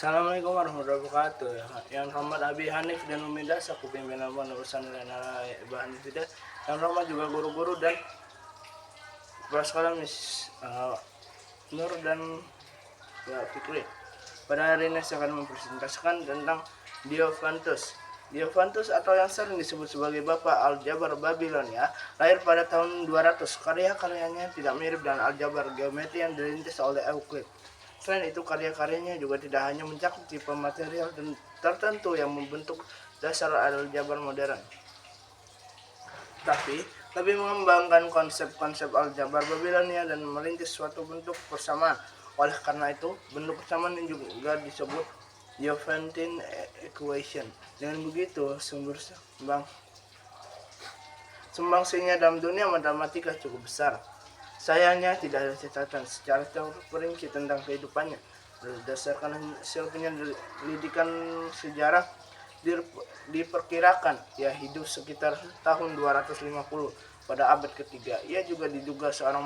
Assalamualaikum warahmatullahi wabarakatuh. Yang Rahmat Abi Hanif dan Umidah selaku pimpinan urusan nilai bahan tidak. Yang Rahmat juga guru-guru dan kepala sekolah Nur dan Fikri. Pada hari ini saya akan mempresentasikan tentang Diofantus. Diofantus atau yang sering disebut sebagai Bapak Aljabar Babilonia lahir pada tahun 200. Karya-karyanya tidak mirip dengan aljabar geometri yang dirintis oleh Euclid. Selain itu, karya-karyanya juga tidak hanya mencakup tipe material tertentu yang membentuk dasar aljabar modern, tapi lebih mengembangkan konsep-konsep aljabar Babilonia dan merintis suatu bentuk persamaan. Oleh karena itu, bentuk persamaan ini juga disebut Diophantine equation. Dengan begitu, sumbangsinya dalam dunia matematika cukup besar. Sayangnya tidak ada catatan secara terperinci tentang kehidupannya. Berdasarkan hasil penyelidikan sejarah, diperkirakan ia hidup sekitar tahun 250 pada abad ketiga. Ia juga diduga seorang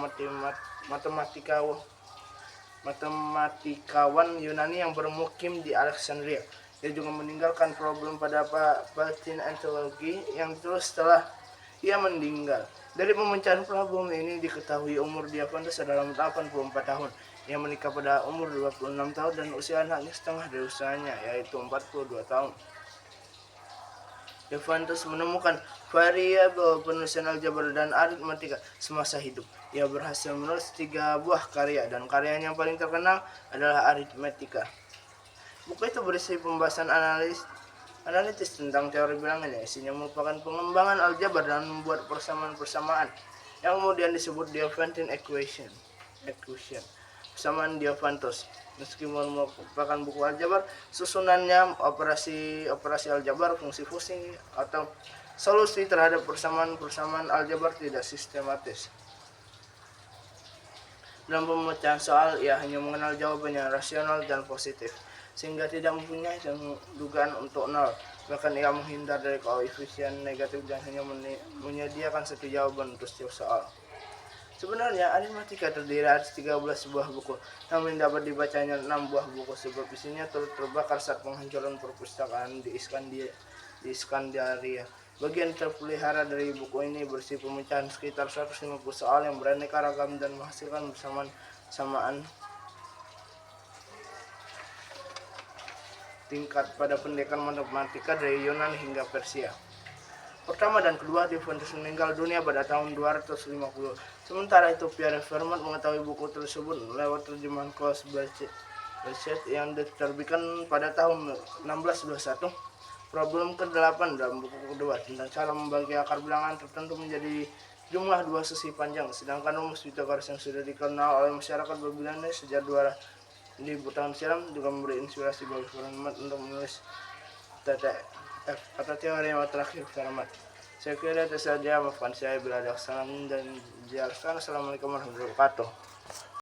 matematikawan Yunani yang bermukim di Alexandria. Ia juga meninggalkan problem pada Patin Anthology yang ditulis setelah ia meninggal. Dari pemecahan problem ini diketahui umur Diofantus adalah 84 tahun. Ia menikah pada umur 26 tahun dan usia anaknya setengah dari usianya, yaitu 42 tahun. Diofantus menemukan variabel penulisan aljabar dan aritmatika semasa hidup. Ia berhasil menulis 3 buah karya dan karyanya yang paling terkenal adalah Aritmatika. Buku itu berisi pembahasan analitis tentang teori bilangan yang isinya merupakan pengembangan aljabar dan membuat persamaan-persamaan yang kemudian disebut Diophantine equation. Persamaan Diofantus. Meskipun merupakan buku aljabar, susunannya operasi aljabar, fungsi-fungsi atau solusi terhadap persamaan aljabar tidak sistematis. Dalam pemecahan soal, ia hanya mengenal jawaban yang rasional dan positif, sehingga tidak mempunyai dugaan untuk nol. Bahkan ia menghindar dari koefisien negatif dan hanya menyediakan satu jawaban untuk setiap soal. Sebenarnya aritmatika terdiri atas 13 buah buku, namun dapat dibacanya 6 buah buku sebab isinya turut terbakar saat penghancuran perpustakaan di Iskandaria. Bagian terpelihara dari buku ini berisi pemecahan sekitar 150 soal yang beraneka ragam dan menghasilkan samaan tingkat pada pendidikan matematika dari Yunani hingga Persia. Pertama dan kedua, Diofantus meninggal dunia pada tahun 250. Sementara itu, Pierre Fermat mengetahui buku tersebut lewat terjemahan Klaus Blanchett yang diterbitkan pada tahun 1621. Problem ke-8 dalam buku kedua tentang cara membagi akar bilangan tertentu menjadi jumlah 2 sisi panjang, sedangkan rumus Pythagoras yang sudah dikenal oleh masyarakat Babilonia sejak 2000 tahun silam juga memberi inspirasi bagi Fermat untuk menulis TTF atau teorema terakhir Fermat. Saya kira itu saja, maafkan saya bila ada kesalahan dan jelaskan. Assalamualaikum warahmatullahi wabarakatuh.